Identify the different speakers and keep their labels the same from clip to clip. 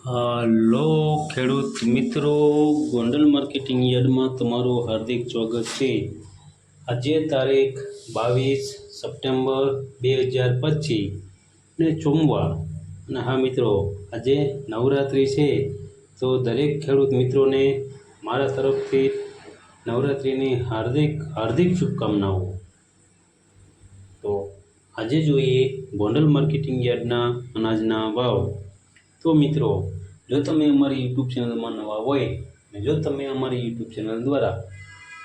Speaker 1: Hello ખેડૂત મિત્રો, Gondal marketing યાર્ડમાં તમારું હાર્દિક સ્વાગત છે। આજે તારીખ 22 સપ્ટેમ્બર 2025 ને સોમવાર। અને હા મિત્રો, આજે નવરાત્રિ છે, તો દરેક ખેડૂત મિત્રોને મારા તરફથી નવરાત્રિની હાર્દિક શુભકામનાઓ। તો આજે જોઈએ ગોંડલ માર્કેટિંગ યાર્ડના અનાજના ભાવ। તો મિત્રો, જો તમે અમારી યુટ્યુબ ચેનલમાં નવા હોય અને જો તમે અમારી યુટ્યુબ ચેનલ દ્વારા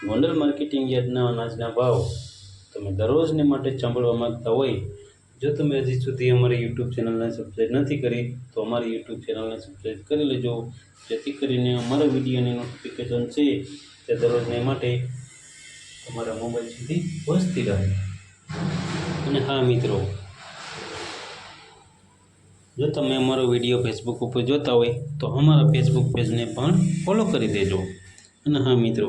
Speaker 1: ગોંડલ માર્કેટિંગ યાર્ડના અનાજના ભાવ તમે દરરોજને માટે સાંભળવા માંગતા હોય, જો તમે હજી સુધી અમારી યુટ્યુબ ચેનલને સબસ્ક્રાઈબ નથી કરી તો અમારી યુટ્યુબ ચેનલને સબસ્ક્રાઈબ કરી લેજો, જેથી કરીને અમારા વિડીયોની નોટિફિકેશન છે તે દરરોજને માટે તમારા મોબાઈલ સુધી પહોંચતી રહે। અને હા મિત્રો, જો તમે અમારો વિડીયો ફેસબુક ઉપર જોતા હોય તો અમારા ફેસબુક પેજને પણ ફોલો કરી દેજો। અને હા મિત્રો,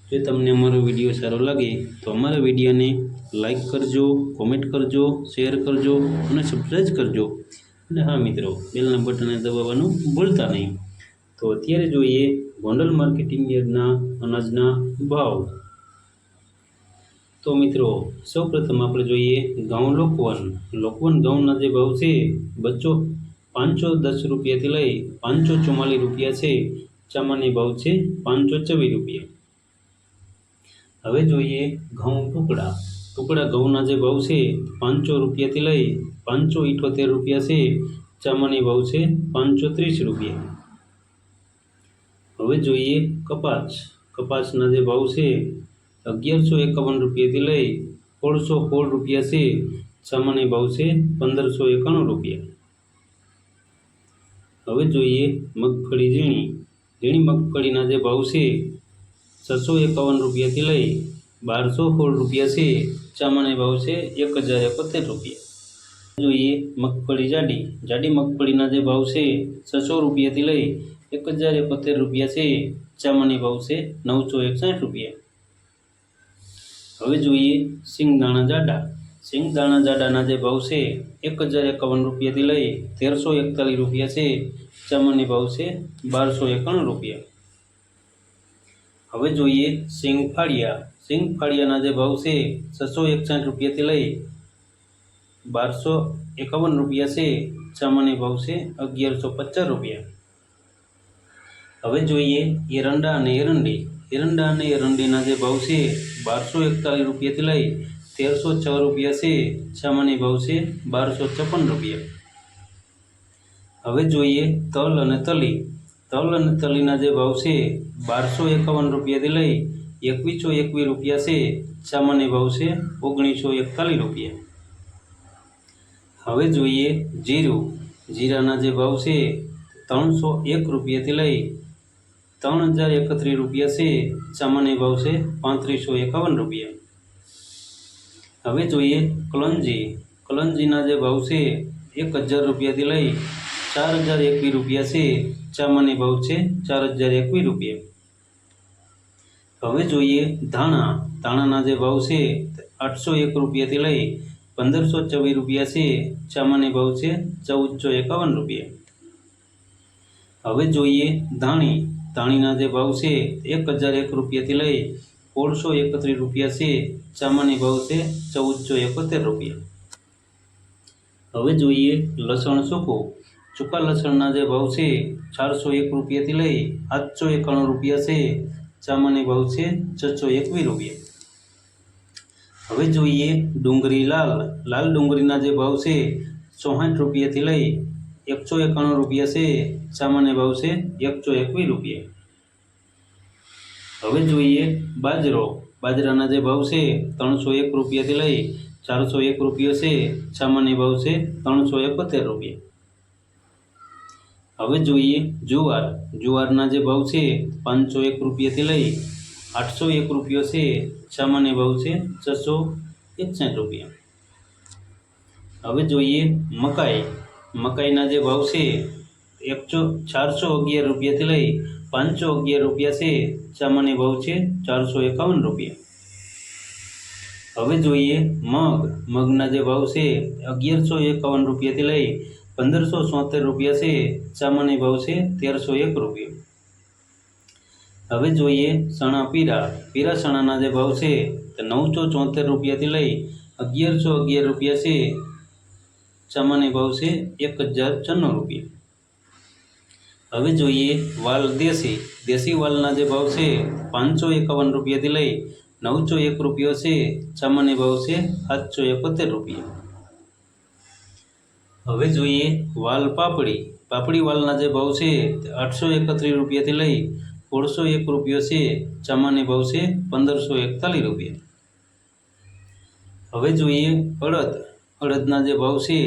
Speaker 1: જો તમને અમારો વિડીયો સારો લાગે તો અમારા વિડીયોને લાઈક કરજો, કોમેન્ટ કરજો, શેર કરજો અને સબસ્ક્રાઈબ કરજો। અને હા મિત્રો, બેલના બટનને દબાવવાનું ભૂલતા નહીં। તો અત્યારે જોઈએ ગોંડલ માર્કેટિંગ યાર્ડના અનાજના ભાવ। તો મિત્રો, સૌપ્રથમ આપણે જોઈએ ઘઉં લોકવન ઘઉંના જે ભાવ છે 510 રૂપિયાથી લઈ 544 રૂપિયા છે। સામાન્ય ભાવ છે 524 રૂપિયા। હવે જોઈએ ઘઉં ટુકડા ઘઉંના જે ભાવ છે 500 રૂપિયાથી લઈ 578 રૂપિયા છે। સામાન્ય ભાવ છે 530 રૂપિયા। હવે જોઈએ કપાસના જે ભાવ છે 1151 રૂપિયાથી લઈ 1616 રૂપિયા છે। સામાન્ય ભાવ છે 1591 રૂપિયા। હવે જોઈએ મગફળી ઝીણી મગફળીના જે ભાવ છે 651 રૂપિયાથી લઈ 1216 રૂપિયા છે। સામાન્ય ભાવ છે 1071 રૂપિયા। જોઈએ મગફળી જાડી મગફળીના જે ભાવ છે 600 રૂપિયાથી લઈ 1071 રૂપિયા છે। સામાન્ય ભાવ છે 961 રૂપિયા। હવે જોઈએ સિંગદાણા જાડાના જે ભાવ છે 1051 રૂપિયાથી લઈ 1341 રૂપિયા છે। સામાન્ય ભાવ છે 1291 રૂપિયા। હવે જોઈએ સિંગ ફાળિયાના જે ભાવ છે 661 રૂપિયાથી લઈ 1251 રૂપિયા છે। સામાન્ય ભાવ છે 1150 રૂપિયા। હવે જોઈએ એરંડા અને એરંડીના જે ભાવ છે 1241 રૂપિયાથી લઈ 1306 રૂપિયા છે। સામાન્ય ભાવ છે 1256 રૂપિયા। હવે જોઈએ તલ અને તલીના જે ભાવ છે 1251 રૂપિયાથી લઈ 2121 રૂપિયા છે। સામાન્ય ભાવ છે 1941 રૂપિયા। હવે જોઈએ જીરાના જે ભાવ છે 301 રૂપિયાથી લઈ 3031 રૂપિયા છે। સામાન્ય ભાવ છે 3551 રૂપિયા। હવે જોઈએ કલંજીના જે ભાવ છે 1000 રૂપિયાથી લઈ 4021 રૂપિયા છે। સામાન્ય ભાવ છે 4021 રૂપિયા। હવે જોઈએ ધાણાના જે ભાવ છે 801 રૂપિયાથી લઈ 1524 રૂપિયા છે। સામાન્ય ભાવ છે 1451 રૂપિયા। હવે જોઈએ ધાણીના જે ભાવ છે 1001 રૂપિયાથી લઈ 1631 રૂપિયા છે। સામાન્ય ભાવ છે 1471 રૂપિયા। હવે જોઈએ લસણ સૂકા લસણના જે ભાવ છે 401 રૂપિયાથી લઈ 891 રૂપિયા છે। સામાન્ય ભાવ છે 621 રૂપિયા। હવે જોઈએ ડુંગળી લાલ ડુંગળીના જે ભાવ છે 64 રૂપિયાથી લઈ 191 રૂપિયા છે। સામાન્ય ભાવ છે 121 રૂપિયા। હવે જોઈએ બાજરાના જે ભાવ છે 301 રૂપિયાથી લઈ 401 રૂપિયા છે। સામાન્ય ભાવ છે 371 રૂપિયા। હવે જોઈએ જુવારના જે ભાવ છે 501 રૂપિયાથી લઈ 801 રૂપિયા છે। સામાન્ય ભાવ છે 661 રૂપિયા। હવે જોઈએ મકાઈના જે ભાવ છે 411 રૂપિયાથી લઈ 511 રૂપિયા છે। સામાન્ય ભાવ છે 451 રૂપિયા। હવે જોઈએ મગના જે ભાવ છે 1151 રૂપિયાથી લઈ 1576 રૂપિયા છે, સામાન્ય ભાવ છે 1301 રૂપિયા। હવે જોઈએ ચણા પીરા। પીરા ચણાના જે ભાવ છે તે 974 રૂપિયાથી લઈ 1111 રૂપિયા છે, સામાન્ય ભાવ છે 1094 રૂપિયા। હવે જોઈએ વાલ દેશી। દેશી વાલના જે ભાવ છે 551 રૂપિયાથી લઈ 901 રૂપિયો છે, સામાન્ય ભાવ છે 771 રૂપિયા। હવે જોઈએ વાલ પાપડી। પાપડી વાલના જે ભાવ છે તે 831 રૂપિયાથી લઈ 1601 રૂપિયો છે, સામાન્ય ભાવ છે 1541 રૂપિયા। હવે જોઈએ અડદ। અડદના જે ભાવ છે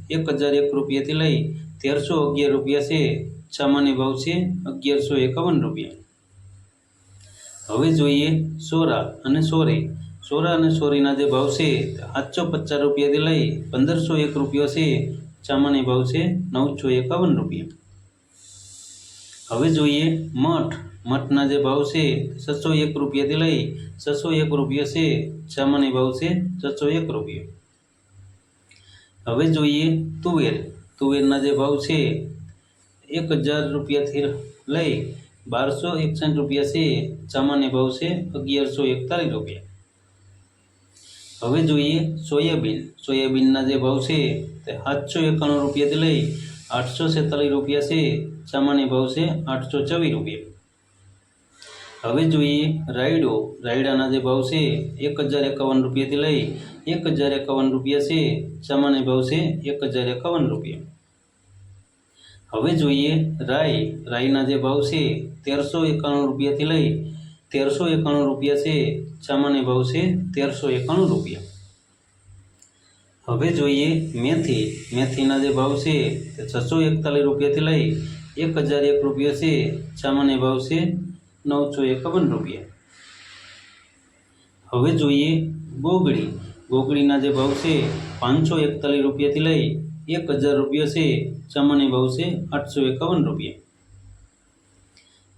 Speaker 1: 1001 રૂપિયાથી લઈ 1311 રૂપિયા છે, સામાન્ય ભાવ છે 1151 રૂપિયા। હવે જોઈએ સોરા અને સોરી। સોરા અને સોરીના જે ભાવ છે 750 રૂપિયાથી લઈ 1501 રૂપિયો છે, સામાન્ય ભાવ છે 951 રૂપિયા। હવે જોઈએ મઠ। મઠના જે ભાવ છે 601 રૂપિયાથી લઈ 601 રૂપિયો છે, સામાન્ય ભાવ છે 601 રૂપિયા। હવે જોઈએ તુવેર। તુવેરના જે ભાવ છે 1000 રૂપિયાથી લઈ 1261 રૂપિયા છે, સામાન્ય ભાવ છે 1141 રૂપિયા। હવે જોઈએ સોયાબીન। સોયાબીનના જે ભાવ છે તે 791 રૂપિયાથી લઈ 846 રૂપિયા છે, સામાન્ય ભાવ છે 824 રૂપિયા। હવે જોઈએ રાયડો। રાયડાના જે ભાવ છે 1051 રૂપિયાથી લઈ 1051 રૂપિયા છે, સામાન્ય ભાવ છે 1051 રૂપિયા। હવે જોઈએ રાઈ। રાઈના જે ભાવ છે 1391 રૂપિયાથી લઈ 1391 રૂપિયા છે, સામાન્ય ભાવ છે 1391 રૂપિયા। હવે જોઈએ મેથી। મેથીના જે ભાવ છે તે 641 રૂપિયાથી લઈ 1001 રૂપિયા છે, સામાન્ય ભાવ છે 951 રૂપિયા। હવે જોઈએ ગોગડી। ગોગડીના જે ભાવ છે 541 રૂપિયાથી લઈ 1000 રૂપિયા છે, સામાન્ય ભાવ છે 851 રૂપિયા।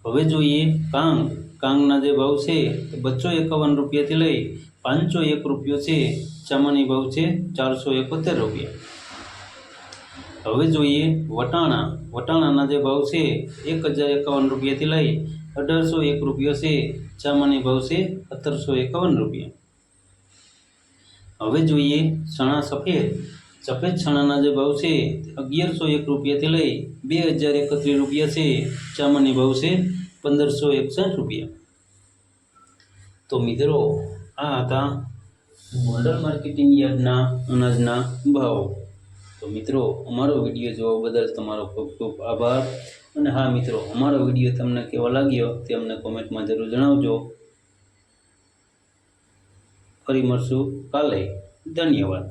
Speaker 1: હવે જોઈએ કાંગ। કાંગના જે ભાવ છે તે 251 રૂપિયાથી લઈ 501 રૂપિયો છે, સામાન્ય ભાવ છે 471 રૂપિયા। હવે જોઈએ વટાણા। વટાણાના જે ભાવ છે 1051 રૂપિયાથી લઈ 1801 રૂપિયો છે, સામાન્ય ભાવ છે 1751 રૂપિયા। હવે જોઈએ ચણા સફેદ। સફેદ ચણાના જે ભાવ છે 1101 રૂપિયાથી લઈ 2031 રૂપિયા છે, સામાન્ય ભાવ છે 1561 રૂપિયા। તો મિત્રો આ હતા ગોંડલ માર્કેટિંગ યાર્ડના અનાજના ભાવ। તો મિત્રો અમારો વિડીયો જોવા બદલ તમારો ખૂબ ખૂબ આભાર। અને હા મિત્રો, અમારો વિડીયો તમને કેવો લાગ્યો તે અમને કોમેન્ટમાં જરૂર જણાવજો। ફરી મળશું કાલે। ધન્યવાદ।